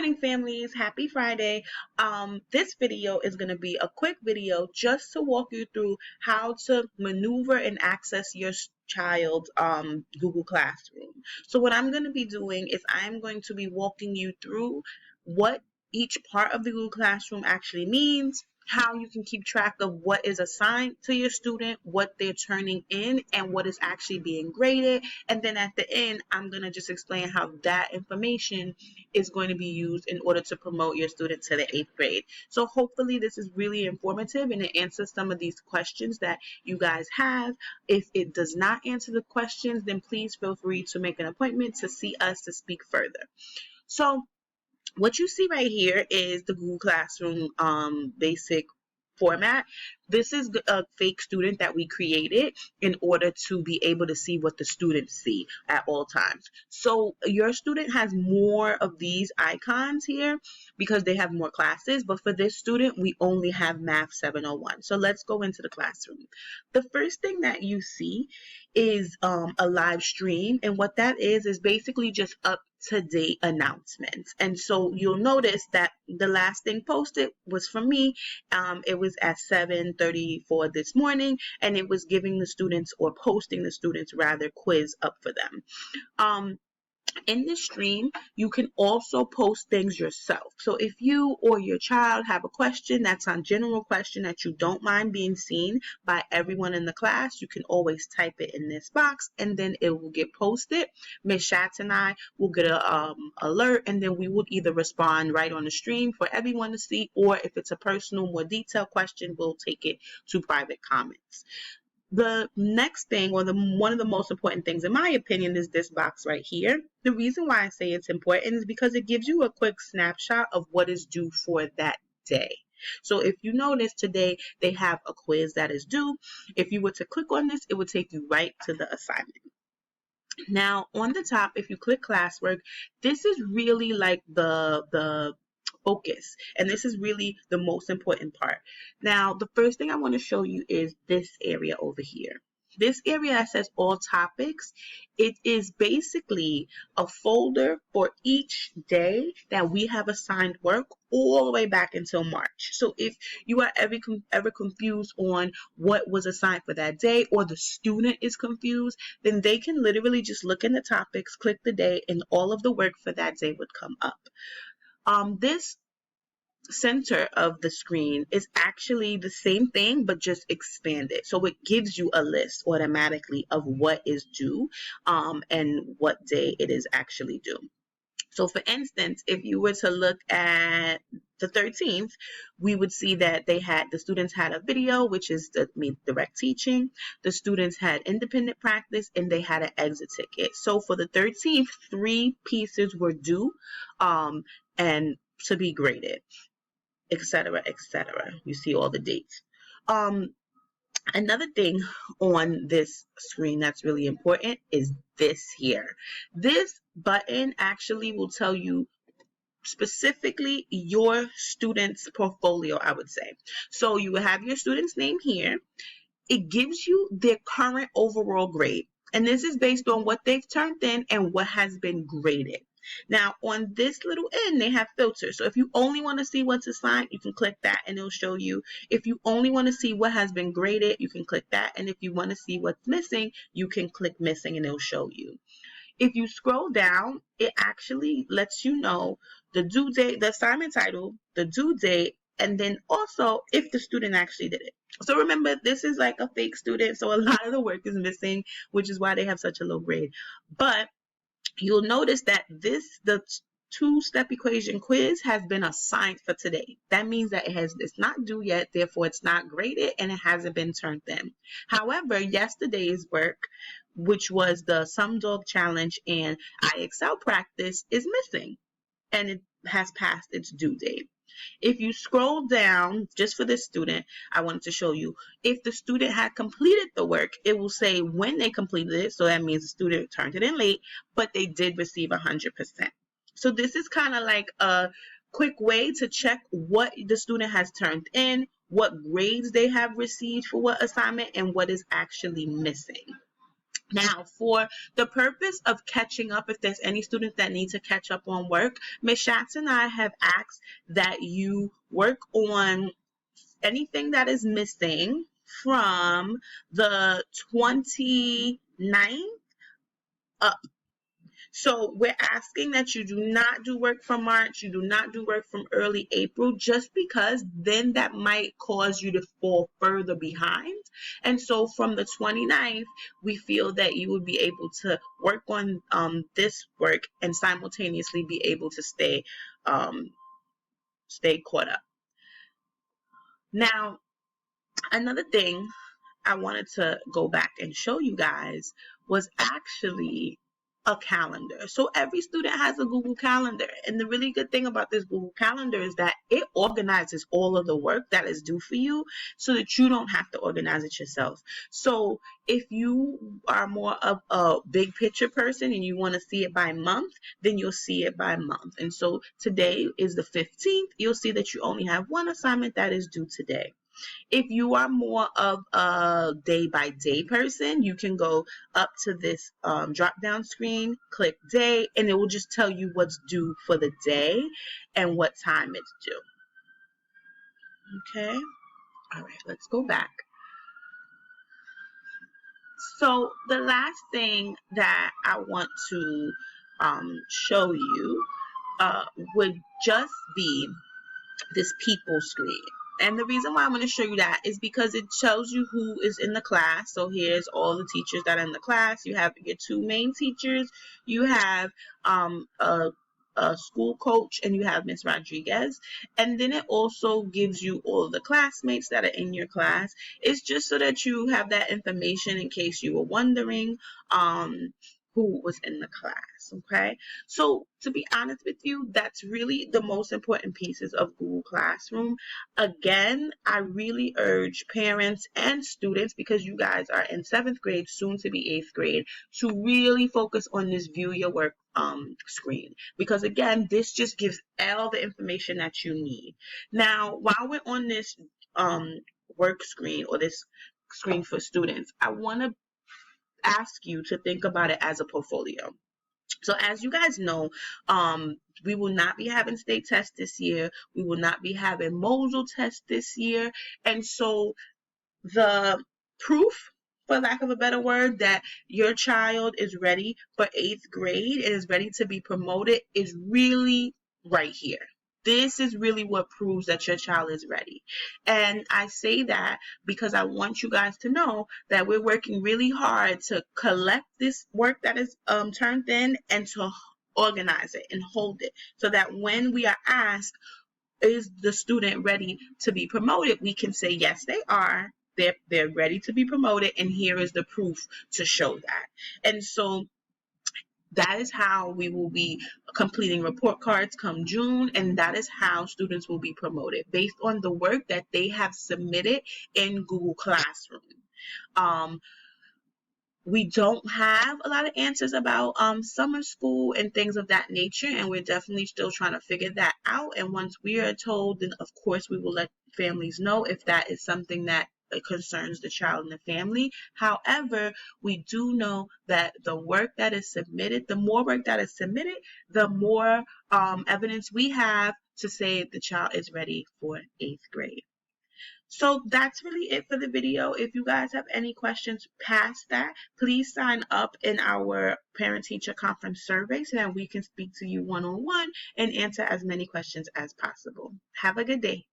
morning, families. Happy Friday. This video is going to be a quick video just to walk you through how to maneuver and access your child's Google Classroom. So what I'm going to be doing is I'm going to be walking you through what each part of the Google Classroom actually means, how you can keep track of what is assigned to your student, what they're turning in, and what is actually being graded. And then at the end, I'm going to just explain how that information is going to be used in order to promote your student to the 8th grade. So hopefully this is really informative and it answers some of these questions that you guys have. If it does not answer the questions, then please feel free to make an appointment to see us to speak further. So what you see right here is the Google Classroom basic format. This is a fake student that we created in order to be able to see what the students see at all times. So your student has more of these icons here because they have more classes, but for this student we only have Math 701. So let's go into the classroom. The first thing that you see is a live stream, and what that is basically just up-to-date announcements. And so you'll notice that the last thing posted was from me. It was at 7:34 this morning, and it was giving the students, or posting the students rather, quiz up for them. In this stream, you can also post things yourself. So if you or your child have a question that's on general question that you don't mind being seen by everyone in the class, you can always type it in this box and then it will get posted. Miss Schatz and I will get a alert, and then we will either respond right on the stream for everyone to see, or if it's a personal, more detailed question, we'll take it to private comments. The next thing, or one of the most important things in my opinion, is this box right here. The reason why I say it's important is because it gives you a quick snapshot of what is due for that day. So if you notice today they have a quiz that is due, if you were to click on this, it would take you right to the assignment. Now on the top, if you click classwork, this is really like the focus, and this is really the most important part. Now the first thing I want to show you is this area over here. This area that says all topics, it is basically a folder for each day that we have assigned work all the way back until March. So if you are ever confused on what was assigned for that day, or the student is confused, then they can literally just look in the topics, click the day, and all of the work for that day would come up. This center of the screen is actually the same thing but just expanded, so it gives you a list automatically of what is due and what day it is actually due. So for instance, if you were to look at the 13th, we would see that the students had a video, which is direct teaching. The students had independent practice, and they had an exit ticket. So for the 13th, 3 pieces were due and to be graded, etc., etc. You see all the dates. Another thing on this screen that's really important is this here. This button actually will tell you specifically your student's portfolio, I would say. So you will have your student's name here. It gives you their current overall grade, and this is based on what they've turned in and what has been graded. Now on this little end, they have filters. So if you only want to see what's assigned, you can click that and it'll show you. If you only want to see what has been graded, you can click that. And if you want to see what's missing, you can click missing and it'll show you. If you scroll down, it actually lets you know the due date, the assignment title, the due date, and then also if the student actually did it. So remember, this is like a fake student, so a lot of the work is missing, which is why they have such a low grade. But you'll notice that the 2-step equation quiz has been assigned for today. That means that it's not due yet, therefore it's not graded and it hasn't been turned in. However, yesterday's work, which was the Sum Dog Challenge and IXL practice, is missing, and it has passed its due date. If you scroll down, just for this student, I wanted to show you, if the student had completed the work, it will say when they completed it. So that means the student turned it in late, but they did receive 100%. So this is kind of like a quick way to check what the student has turned in, what grades they have received for what assignment, and what is actually missing. Now, for the purpose of catching up, if there's any students that need to catch up on work, Ms. Schatz and I have asked that you work on anything that is missing from the 29th up. So we're asking that you do not do work from March, you do not do work from early April, just because then that might cause you to fall further behind. And so from the 29th, we feel that you would be able to work on this work and simultaneously be able to stay caught up. Now, another thing I wanted to go back and show you guys was actually a calendar. So every student has a Google Calendar, and the really good thing about this Google Calendar is that it organizes all of the work that is due for you so that you don't have to organize it yourself. So if you are more of a big picture person and you want to see it by month, then you'll see it by month. And so today is the 15th. You'll see that you only have one assignment that is due today. If you are more of a day-by-day person, you can go up to this drop-down screen, click day, and it will just tell you what's due for the day and what time it's due. Okay? All right, let's go back. So the last thing that I want to show you would just be this people screen. And the reason why I'm going to show you that is because it shows you who is in the class. So here's all the teachers that are in the class. You have your two main teachers. You have a school coach, and you have Miss Rodriguez. And then it also gives you all the classmates that are in your class. It's just so that you have that information in case you were wondering who was in the class. Okay, so to be honest with you, that's really the most important pieces of Google Classroom. Again, I really urge parents and students, because you guys are in 7th grade, soon to be 8th grade, to really focus on this view your work screen, because again, this just gives all the information that you need. Now, while we're on this work screen, or this screen for students, I want to ask you to think about it as a portfolio. So as you guys know, we will not be having state tests this year. We will not be having module tests this year. And so the proof, for lack of a better word, that your child is ready for 8th grade and is ready to be promoted is really right here. This is really what proves that your child is ready. And I say that because I want you guys to know that we're working really hard to collect this work that is turned in and to organize it and hold it, so that when we are asked, is the student ready to be promoted, we can say, yes, they are. They're ready to be promoted, and here is the proof to show that. And so that is how we will be completing report cards come June, and that is how students will be promoted, based on the work that they have submitted in Google Classroom. We don't have a lot of answers about summer school and things of that nature, and we're definitely still trying to figure that out. And once we are told, then of course we will let families know if that is something that concerns the child and the family. However, we do know that the work that is submitted, the more work that is submitted, the more evidence we have to say the child is ready for 8th grade. So that's really it for the video. If you guys have any questions past that, please sign up in our parent-teacher conference survey so that we can speak to you one-on-one and answer as many questions as possible. Have a good day.